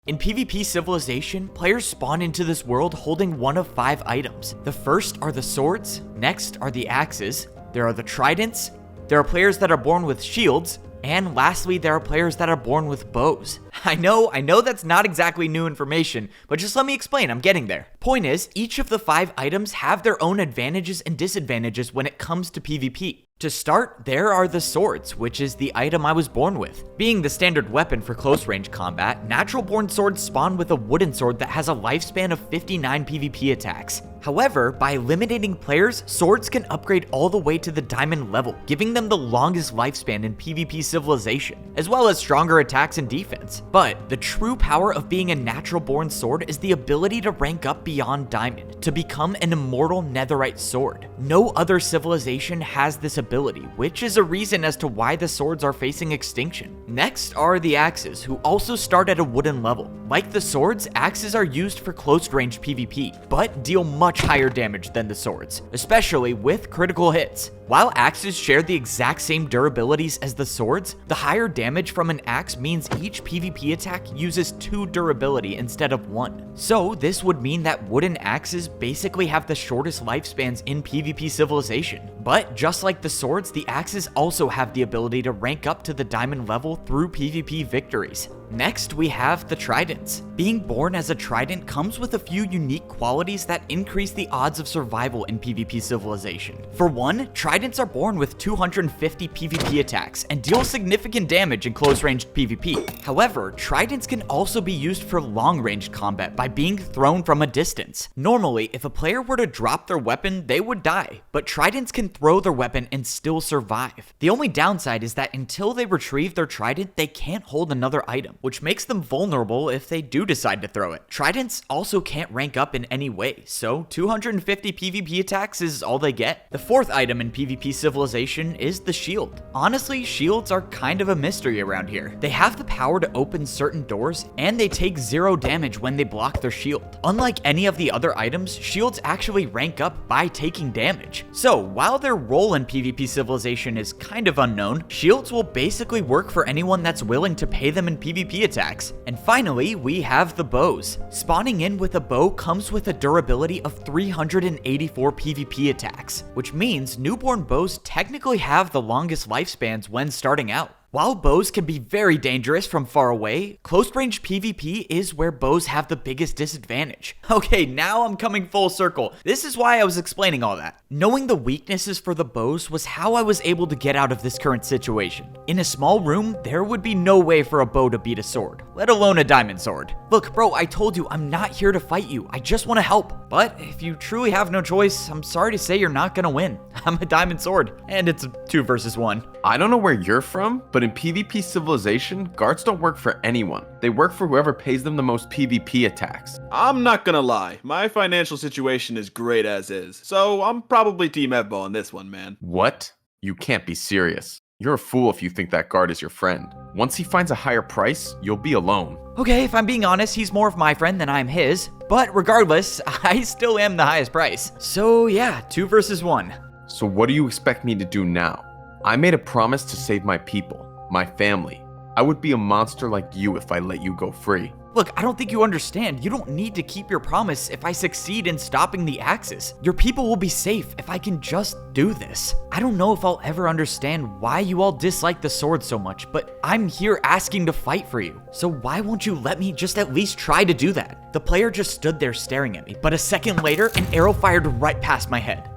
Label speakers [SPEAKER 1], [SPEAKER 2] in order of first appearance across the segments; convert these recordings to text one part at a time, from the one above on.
[SPEAKER 1] In PvP Civilization, players spawn into this world holding one of 5 items. The first are the swords, next are the axes, there are the tridents, there are players that are born with shields, and lastly, there are players that are born with bows. I know that's not exactly new information, but just let me explain, I'm getting there. Point is, each of the 5 items have their own advantages and disadvantages when it comes to PvP. To start, there are the swords, which is the item I was born with. Being the standard weapon for close range combat, natural born swords spawn with a wooden sword that has a lifespan of 59 PvP attacks. However, by eliminating players, swords can upgrade all the way to the diamond level, giving them the longest lifespan in PvP Civilization, as well as stronger attacks and defense. But the true power of being a natural born sword is the ability to rank up beyond diamond, to become an immortal netherite sword. No other civilization has this ability, which is a reason as to why the swords are facing extinction. Next are the axes, who also start at a wooden level. Like the swords, axes are used for close range PvP, but deal much higher damage than the swords, especially with critical hits. While axes share the exact same durabilities as the swords, the higher damage from an axe means each PvP attack uses 2 durability instead of 1. So this would mean that wooden axes basically have the shortest lifespans in PvP Civilization. But just like the swords, the axes also have the ability to rank up to the diamond level through PvP victories. Next, we have the tridents. Being born as a trident comes with a few unique qualities that increase the odds of survival in PvP Civilization. For one, tridents are born with 250 PvP attacks and deal significant damage in close-ranged PvP. However, tridents can also be used for long-range combat by being thrown from a distance. Normally, if a player were to drop their weapon, they would die, but tridents can throw their weapon and still survive. The only downside is that until they retrieve their trident, they can't hold another item, which makes them vulnerable if they do decide to throw it. Tridents also can't rank up in any way, so 250 PvP attacks is all they get. The fourth item in PvP Civilization is the shield. Honestly, shields are kind of a mystery around here. They have the power to open certain doors, and they take 0 damage when they block their shield. Unlike any of the other items, shields actually rank up by taking damage. So while their role in PvP Civilization is kind of unknown, shields will basically work for anyone that's willing to pay them in PvP attacks. And finally, we have the bows. Spawning in with a bow comes with a durability of 384 PvP attacks, which means newborn bows technically have the longest lifespans when starting out. While bows can be very dangerous from far away, close-range PvP is where bows have the biggest disadvantage. Okay, now I'm coming full circle. This is why I was explaining all that. Knowing the weaknesses for the bows was how I was able to get out of this current situation. In a small room, there would be no way for a bow to beat a sword, let alone a diamond sword. Look, bro, I told you I'm not here to fight you. I just want to help. But if you truly have no choice, I'm sorry to say you're not gonna win. I'm a diamond sword, and it's a 2 versus 1.
[SPEAKER 2] I don't know where you're from, but in PvP Civilization, guards don't work for anyone. They work for whoever pays them the most PvP attacks.
[SPEAKER 3] I'm not gonna lie, my financial situation is great as is, so I'm probably Team Evbo on this one, man.
[SPEAKER 2] What? You can't be serious. You're a fool if you think that guard is your friend. Once he finds a higher price, you'll be alone.
[SPEAKER 1] Okay, if I'm being honest, he's more of my friend than I'm his. But regardless, I still am the highest price. So yeah, 2 versus 1.
[SPEAKER 2] So what do you expect me to do now? I made a promise to save my people, my family. I would be a monster like you if I let you go free.
[SPEAKER 1] Look, I don't think you understand. You don't need to keep your promise if I succeed in stopping the AXES. Your people will be safe if I can just do this. I don't know if I'll ever understand why you all dislike the sword so much, but I'm here asking to fight for you. So why won't you let me just at least try to do that? The player just stood there staring at me, but a second later, an arrow fired right past my head.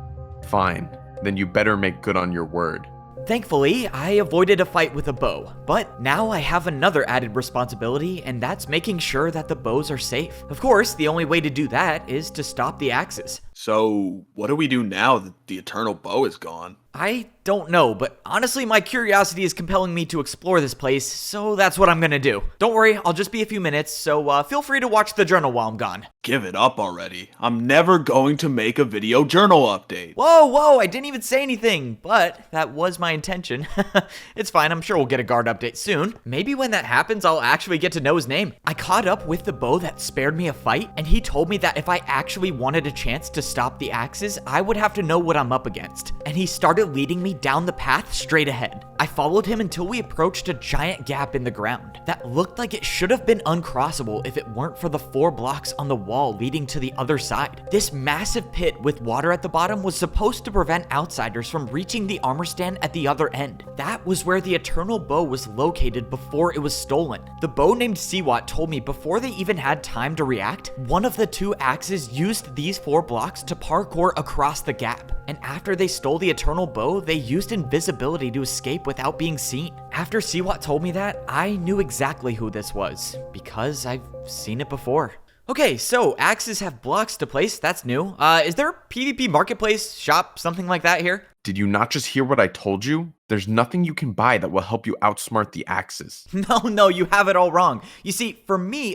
[SPEAKER 2] Fine, then you better make good on your word.
[SPEAKER 1] Thankfully, I avoided a fight with a bow, but now I have another added responsibility, and that's making sure that the bows are safe. Of course, the only way to do that is to stop the AXES.
[SPEAKER 3] So, what do we do now that the Eternal Bow is gone?
[SPEAKER 1] I don't know, but honestly, my curiosity is compelling me to explore this place, so that's what I'm gonna do. Don't worry, I'll just be a few minutes, so feel free to watch the journal while I'm gone.
[SPEAKER 3] Give it up already. I'm never going to make a video journal update.
[SPEAKER 1] Whoa, I didn't even say anything, but that was my intention. It's fine, I'm sure we'll get a guard update soon. Maybe when that happens, I'll actually get to know his name. I caught up with the bow that spared me a fight, and he told me that if I actually wanted a chance to stop the AXES, I would have to know what I'm up against. And he started started leading me down the path straight ahead. I followed him until we approached a giant gap in the ground that looked like it should have been uncrossable if it weren't for the 4 blocks on the wall leading to the other side. This massive pit with water at the bottom was supposed to prevent outsiders from reaching the armor stand at the other end. That was where the Eternal Bow was located before it was stolen. The bow named Siwat told me before they even had time to react, one of the 2 axes used these 4 blocks to parkour across the gap. And after they stole the Eternal Bow, they used invisibility to escape without being seen. After Siwat told me that, I knew exactly who this was, because I've seen it before. Okay, so axes have blocks to place, that's new. Is there a PvP marketplace, shop, something like that here?
[SPEAKER 2] Did you not just hear what I told you? There's nothing you can buy that will help you outsmart the AXES.
[SPEAKER 1] No, you have it all wrong. You see, for me,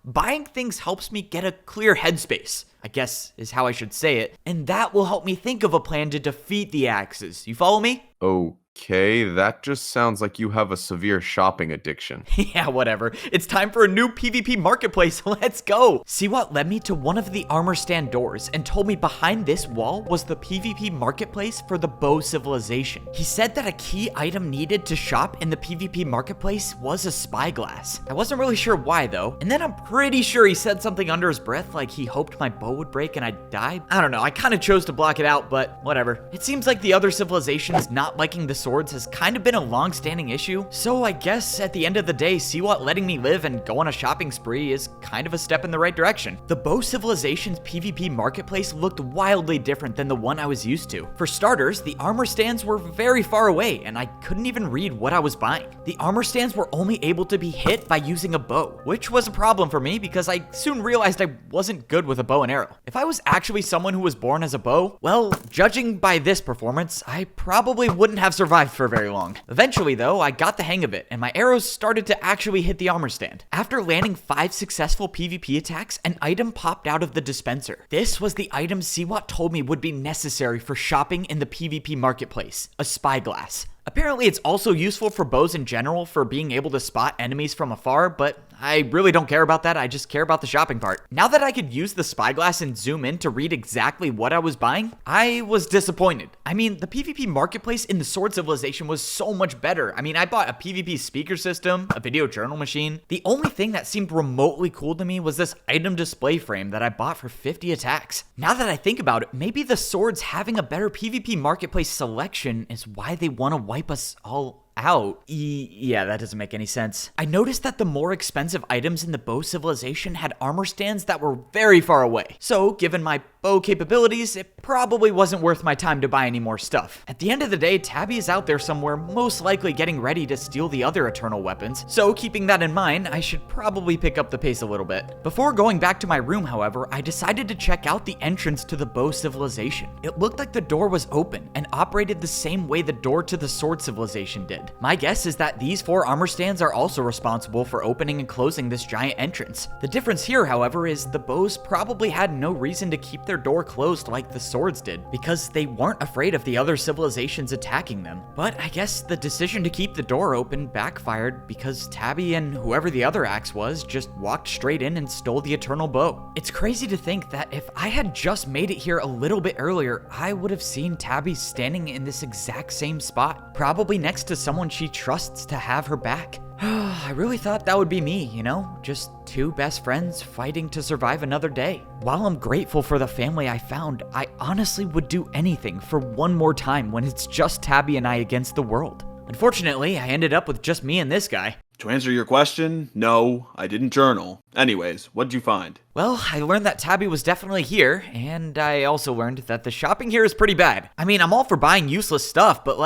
[SPEAKER 1] buying things helps me get a clear headspace, I guess is how I should say it, and that will help me think of a plan to defeat the AXES. You follow me?
[SPEAKER 2] Okay, that just sounds like you have a severe shopping addiction.
[SPEAKER 1] Yeah, whatever. It's time for a new PvP marketplace. Let's go. Siwat led me to one of the armor stand doors and told me behind this wall was the PvP marketplace for the Bow Civilization. He said that a key item needed to shop in the PvP marketplace was a spyglass. I wasn't really sure why though, and then I'm pretty sure he said something under his breath like he hoped my bow would break and I'd die. I don't know, I kind of chose to block it out, but whatever. It seems like the other civilizations not liking the swords has kind of been a long-standing issue, so I guess at the end of the day, Siwat letting me live and go on a shopping spree is kind of a step in the right direction. The Bow Civilization's PvP marketplace looked wildly different than the one I was used to. For starters, the armor stands were very far away and I couldn't even read what I was buying. The armor stands were only able to be hit by using a bow, which was a problem for me because I soon realized I wasn't good with a bow and arrow. If I was actually someone who was born as a bow, well, judging by this performance, I probably wouldn't have survived for very long. Eventually though, I got the hang of it and my arrows started to actually hit the armor stand. After landing 5 successful PvP attacks, an item popped out of the dispenser. This was the item Siwat told me would be necessary for shopping in the PvP marketplace, a spyglass. Apparently it's also useful for bows in general for being able to spot enemies from afar, but I really don't care about that, I just care about the shopping part. Now that I could use the spyglass and zoom in to read exactly what I was buying, I was disappointed. I mean, the PvP marketplace in the Sword Civilization was so much better. I mean, I bought a PvP speaker system, a video journal machine. The only thing that seemed remotely cool to me was this item display frame that I bought for 50 attacks. Now that I think about it, maybe the swords having a better PvP marketplace selection is why they want to wipe us all out. Yeah, that doesn't make any sense. I noticed that the more expensive items in the Bow Civilization had armor stands that were very far away. So, given my bow capabilities, it probably wasn't worth my time to buy any more stuff. At the end of the day, Tabby is out there somewhere, most likely getting ready to steal the other Eternal weapons. So, keeping that in mind, I should probably pick up the pace a little bit. Before going back to my room, however, I decided to check out the entrance to the Bow Civilization. It looked like the door was open and operated the same way the door to the Sword Civilization did. My guess is that these 4 armor stands are also responsible for opening and closing this giant entrance. The difference here, however, is the bows probably had no reason to keep their door closed like the swords did, because they weren't afraid of the other civilizations attacking them. But I guess the decision to keep the door open backfired because Tabby and whoever the other axe was just walked straight in and stole the Eternal Bow. It's crazy to think that if I had just made it here a little bit earlier, I would have seen Tabby standing in this exact same spot, probably next to someone she trusts to have her back. I really thought that would be me, you know? Just 2 best friends fighting to survive another day. While I'm grateful for the family I found, I honestly would do anything for one more time when it's just Tabby and I against the world. Unfortunately, I ended up with just me and this guy.
[SPEAKER 3] To answer your question, no, I didn't journal. Anyways, what'd you find?
[SPEAKER 1] Well, I learned that Tabby was definitely here, and I also learned that the shopping here is pretty bad. I mean, I'm all for buying useless stuff, but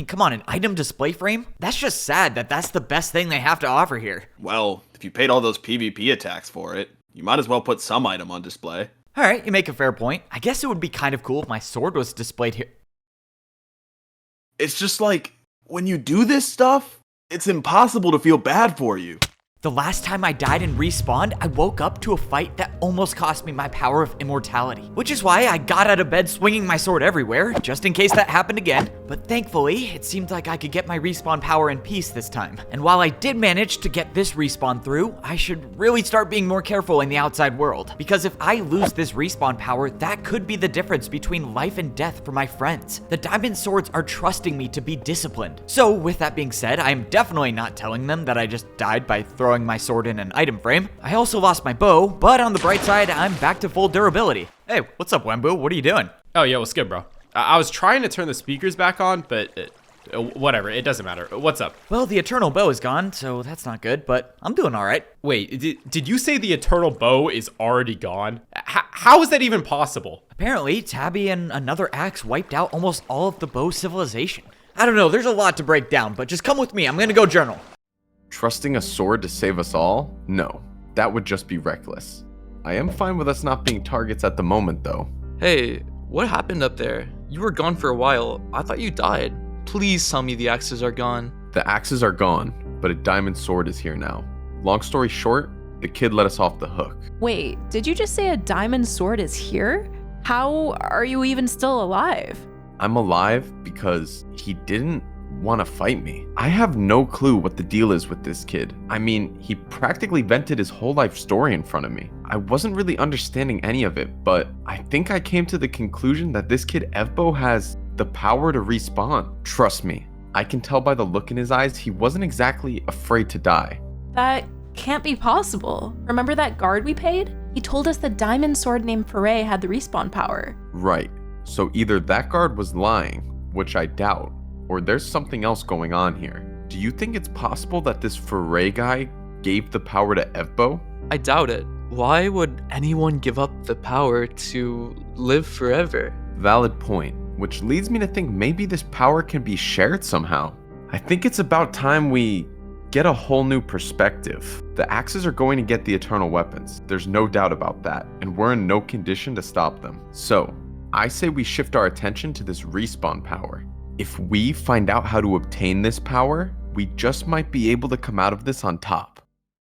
[SPEAKER 1] come on, an item display frame? That's just sad that that's the best thing they have to offer here.
[SPEAKER 3] Well, if you paid all those PvP attacks for it, you might as well put some item on display.
[SPEAKER 1] Alright, you make a fair point. I guess it would be kind of cool if my sword was displayed here.
[SPEAKER 3] It's just like, when you do this stuff, it's impossible to feel bad for you.
[SPEAKER 1] The last time I died and respawned, I woke up to a fight that almost cost me my power of immortality. Which is why I got out of bed swinging my sword everywhere, just in case that happened again. but thankfully, it seemed like I could get my respawn power in peace this time. And while I did manage to get this respawn through, I should really start being more careful in the outside world, because if I lose this respawn power, that could be the difference between life and death for my friends. The diamond swords are trusting me to be disciplined. So with that being said, I am definitely not telling them that I just died by throwing my sword in an item frame. I also lost my bow, but on the bright side, I'm back to full durability. Hey, what's up, Wembu? What are you doing?
[SPEAKER 4] Oh, yeah, what's good, bro? I was trying to turn the speakers back on, but whatever, it doesn't matter. What's up?
[SPEAKER 1] Well, the eternal bow is gone, so that's not good, but I'm doing all right.
[SPEAKER 4] Wait, did you say the eternal bow is already gone? How is that even possible?
[SPEAKER 1] Apparently, Tabby and another axe wiped out almost all of the bow civilization. I don't know, there's a lot to break down, but just come with me, I'm gonna go journal.
[SPEAKER 2] Trusting a sword to save us all? No, that would just be reckless. I am fine with us not being targets at the moment, though.
[SPEAKER 5] Hey, what happened up there? You were gone for a while. I thought you died. Please tell me the axes are gone.
[SPEAKER 2] The axes are gone, but a diamond sword is here now. Long story short, the kid let us off the hook.
[SPEAKER 6] Wait, did you just say a diamond sword is here? How are you even still alive?
[SPEAKER 2] I'm alive because he didn't want to fight me. I have no clue what the deal is with this kid. I mean, he practically vented his whole life story in front of me. I wasn't really understanding any of it, but I think I came to the conclusion that this kid Evbo has the power to respawn. Trust me, I can tell by the look in his eyes he wasn't exactly afraid to die.
[SPEAKER 6] That can't be possible. Remember that guard we paid? He told us the diamond sword named Foray had the respawn power.
[SPEAKER 2] Right, so either that guard was lying, which I doubt, or there's something else going on here. Do you think it's possible that this Foray guy gave the power to Evbo?
[SPEAKER 5] I doubt it. Why would anyone give up the power to live forever?
[SPEAKER 2] Valid point, which leads me to think maybe this power can be shared somehow. I think it's about time we get a whole new perspective. The axes are going to get the eternal weapons. There's no doubt about that, and we're in no condition to stop them. So, I say we shift our attention to this respawn power. If we find out how to obtain this power, we just might be able to come out of this on top.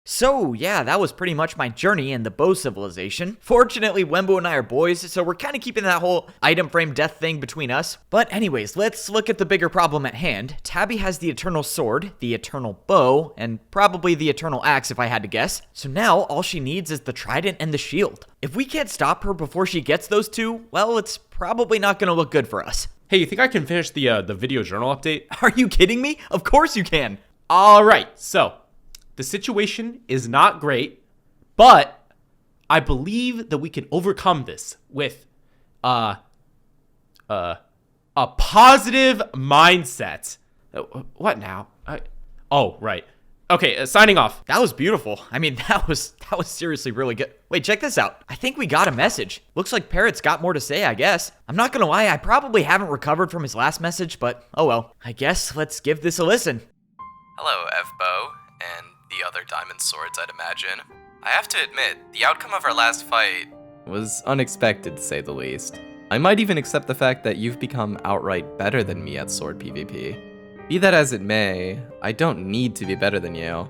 [SPEAKER 1] So yeah, that was pretty much my journey in the bow civilization. Fortunately, Wembu and I are boys, so we're kind of keeping that whole item frame death thing between us. But anyways, let's look at the bigger problem at hand. Tabby has the eternal sword, the eternal bow, and probably the eternal axe if I had to guess. So now all she needs is the trident and the shield. If we can't stop her before she gets those two, well, it's probably not gonna look good for us.
[SPEAKER 4] Hey, you think I can finish the video journal update?
[SPEAKER 1] Are you kidding me? Of course you can.
[SPEAKER 4] All right, so the situation is not great, but I believe that we can overcome this with a positive mindset. What now? Oh, right. Okay, signing off.
[SPEAKER 1] That was beautiful. I mean, that was seriously really good. Wait, check this out. I think we got a message. Looks like Parrot's got more to say, I guess. I'm not gonna lie, I probably haven't recovered from his last message, but oh well. I guess let's give this a listen.
[SPEAKER 7] Hello, Evbo, and the other diamond swords, I'd imagine. I have to admit, the outcome of our last fight was unexpected, to say the least. I might even accept the fact that you've become outright better than me at sword PvP. Be that as it may, I don't need to be better than you.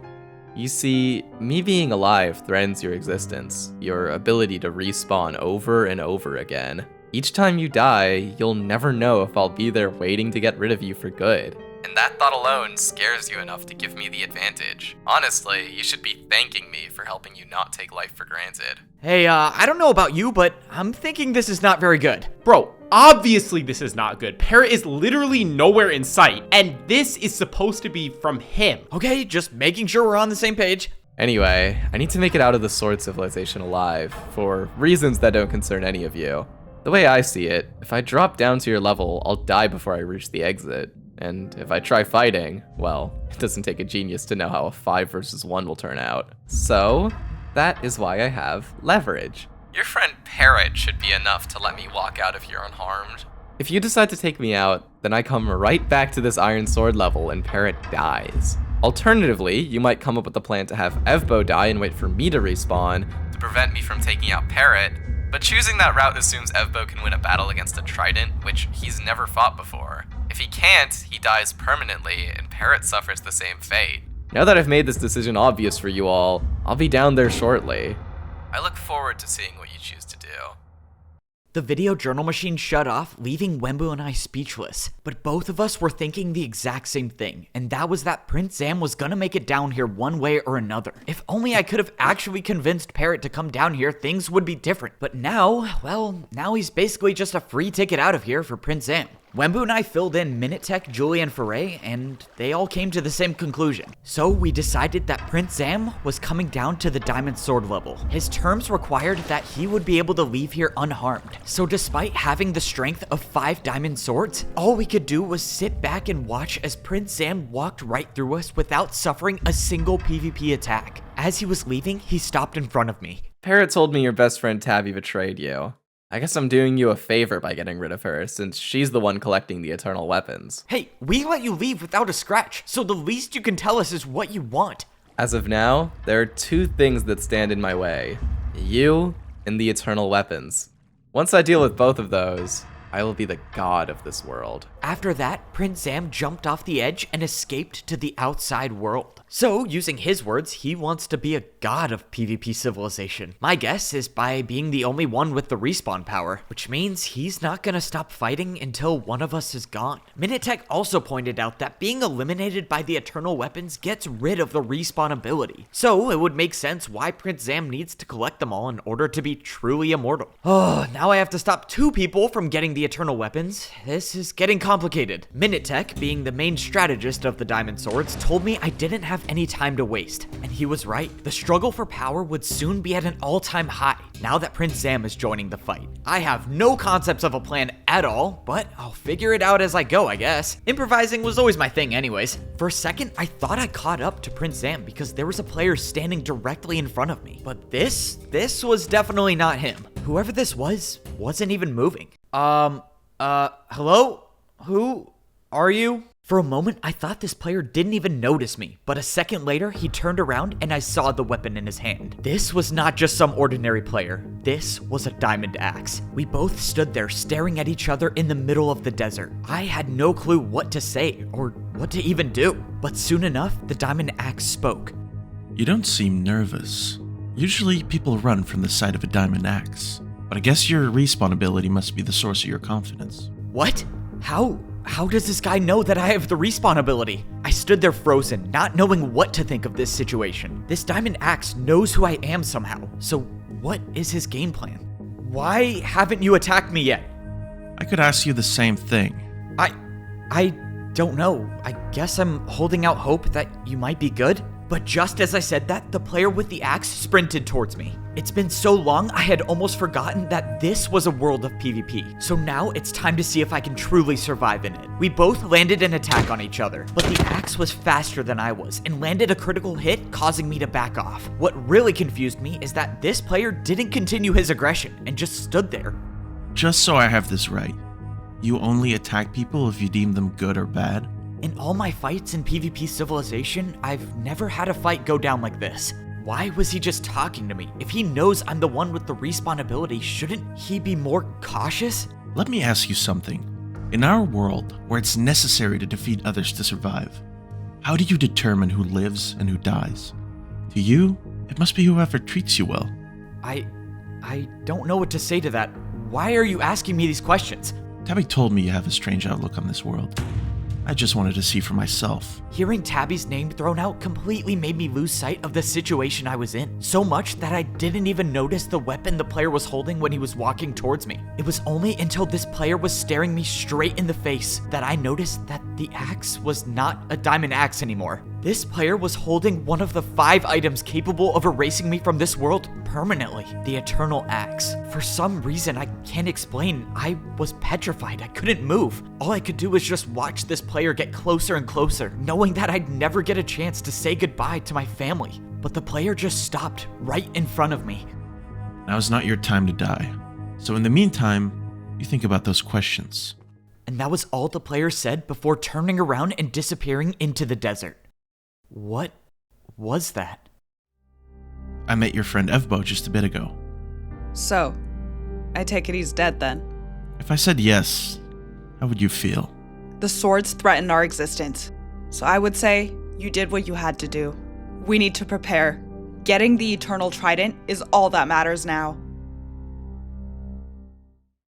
[SPEAKER 7] You see, me being alive threatens your existence, your ability to respawn over and over again. Each time you die, you'll never know if I'll be there waiting to get rid of you for good. And that thought alone scares you enough to give me the advantage. Honestly, you should be thanking me for helping you not take life for granted.
[SPEAKER 1] Hey, I don't know about you, but I'm thinking this is not very good.
[SPEAKER 4] Bro, obviously this is not good. Parrot is literally nowhere in sight, and this is supposed to be from him.
[SPEAKER 1] Okay, just making sure we're on the same page.
[SPEAKER 7] Anyway, I need to make it out of the sword civilization alive, for reasons that don't concern any of you. The way I see it, if I drop down to your level, I'll die before I reach the exit. And if I try fighting, well, it doesn't take a genius to know how a 5 versus 1 will turn out. So, that is why I have leverage. Your friend Parrot should be enough to let me walk out of here unharmed. If you decide to take me out, then I come right back to this iron sword level and Parrot dies. Alternatively, you might come up with a plan to have Evbo die and wait for me to respawn to prevent me from taking out Parrot, but choosing that route assumes Evbo can win a battle against a trident, which he's never fought before. If he can't, he dies permanently, and Parrot suffers the same fate. Now that I've made this decision obvious for you all, I'll be down there shortly. I look forward to seeing what you choose to do.
[SPEAKER 1] The video journal machine shut off, leaving Wembu and I speechless. But both of us were thinking the exact same thing, and that was that Prince Zam was gonna make it down here one way or another. If only I could have actually convinced Parrot to come down here, things would be different. But now, well, now he's basically just a free ticket out of here for Prince Zam. Wembu and I filled in Minitech, Julie, and Foray, and they all came to the same conclusion. So we decided that Prince Zam was coming down to the Diamond Sword level. His terms required that he would be able to leave here unharmed. So despite having the strength of 5 Diamond Swords, all we could do was sit back and watch as Prince Zam walked right through us without suffering a single PvP attack. As he was leaving, he stopped in front of me.
[SPEAKER 7] Parrot told me your best friend Tabby betrayed you. I guess I'm doing you a favor by getting rid of her, since she's the one collecting the eternal weapons.
[SPEAKER 1] Hey, we let you leave without a scratch, so the least you can tell us is what you want.
[SPEAKER 7] As of now, there are 2 things that stand in my way. You and the eternal weapons. Once I deal with both of those, I will be the god of this world.
[SPEAKER 1] After that, Prince Zam jumped off the edge and escaped to the outside world. So, using his words, he wants to be a god of PvP civilization. My guess is by being the only one with the respawn power, which means he's not gonna stop fighting until one of us is gone. Minitech also pointed out that being eliminated by the eternal weapons gets rid of the respawn ability. So, it would make sense why Prince Zam needs to collect them all in order to be truly immortal. Oh, now I have to stop 2 people from getting the eternal weapons. This is getting complicated. Minitech, being the main strategist of the Diamond Swords, told me I didn't have any time to waste. And he was right. The struggle for power would soon be at an all-time high, now that Prince Zam is joining the fight. I have no concepts of a plan at all, but I'll figure it out as I go, I guess. Improvising was always my thing anyways. For a second, I thought I caught up to Prince Zam because there was a player standing directly in front of me. But this was definitely not him. Whoever this wasn't even moving. Hello? Who are you? For a moment, I thought this player didn't even notice me, but a second later, he turned around and I saw the weapon in his hand. This was not just some ordinary player. This was a diamond axe. We both stood there staring at each other in the middle of the desert. I had no clue what to say or what to even do, but soon enough, the diamond axe spoke.
[SPEAKER 8] You don't seem nervous. Usually, people run from the sight of a diamond axe, but I guess your respawn ability must be the source of your confidence.
[SPEAKER 1] What? How does this guy know that I have the respawn ability? I stood there frozen, not knowing what to think of this situation. This diamond axe knows who I am somehow, so what is his game plan? Why haven't you attacked me yet?
[SPEAKER 8] I could ask you the same thing.
[SPEAKER 1] I don't know. I guess I'm holding out hope that you might be good. But just as I said that, the player with the axe sprinted towards me. It's been so long, I had almost forgotten that this was a world of PvP. So now it's time to see if I can truly survive in it. We both landed an attack on each other, but the axe was faster than I was and landed a critical hit, causing me to back off. What really confused me is that this player didn't continue his aggression and just stood there.
[SPEAKER 8] Just so I have this right, you only attack people if you deem them good or bad?
[SPEAKER 1] In all my fights in PvP Civilization, I've never had a fight go down like this. Why was he just talking to me? If he knows I'm the one with the respawn ability, shouldn't he be more cautious?
[SPEAKER 8] Let me ask you something. In our world, where it's necessary to defeat others to survive, how do you determine who lives and who dies? To you, it must be whoever treats you well.
[SPEAKER 1] I don't know what to say to that. Why are you asking me these questions?
[SPEAKER 8] Tabby told me you have a strange outlook on this world. I just wanted to see for myself.
[SPEAKER 1] Hearing Tabby's name thrown out completely made me lose sight of the situation I was in. So much that I didn't even notice the weapon the player was holding when he was walking towards me. It was only until this player was staring me straight in the face that I noticed that the axe was not a diamond axe anymore. This player was holding one of the 5 items capable of erasing me from this world permanently, the Eternal Axe. For some reason I can't explain, I was petrified. I couldn't move. All I could do was just watch this player get closer and closer, knowing that I'd never get a chance to say goodbye to my family. But the player just stopped right in front of me.
[SPEAKER 8] Now's not your time to die. So in the meantime, you think about those questions.
[SPEAKER 1] And that was all the player said before turning around and disappearing into the desert. What was that?
[SPEAKER 8] I met your friend Evbo just a bit ago.
[SPEAKER 9] So, I take it he's dead then?
[SPEAKER 8] If I said yes, how would you feel?
[SPEAKER 9] The swords threaten our existence. So I would say, you did what you had to do. We need to prepare. Getting the Eternal Trident is all that matters now.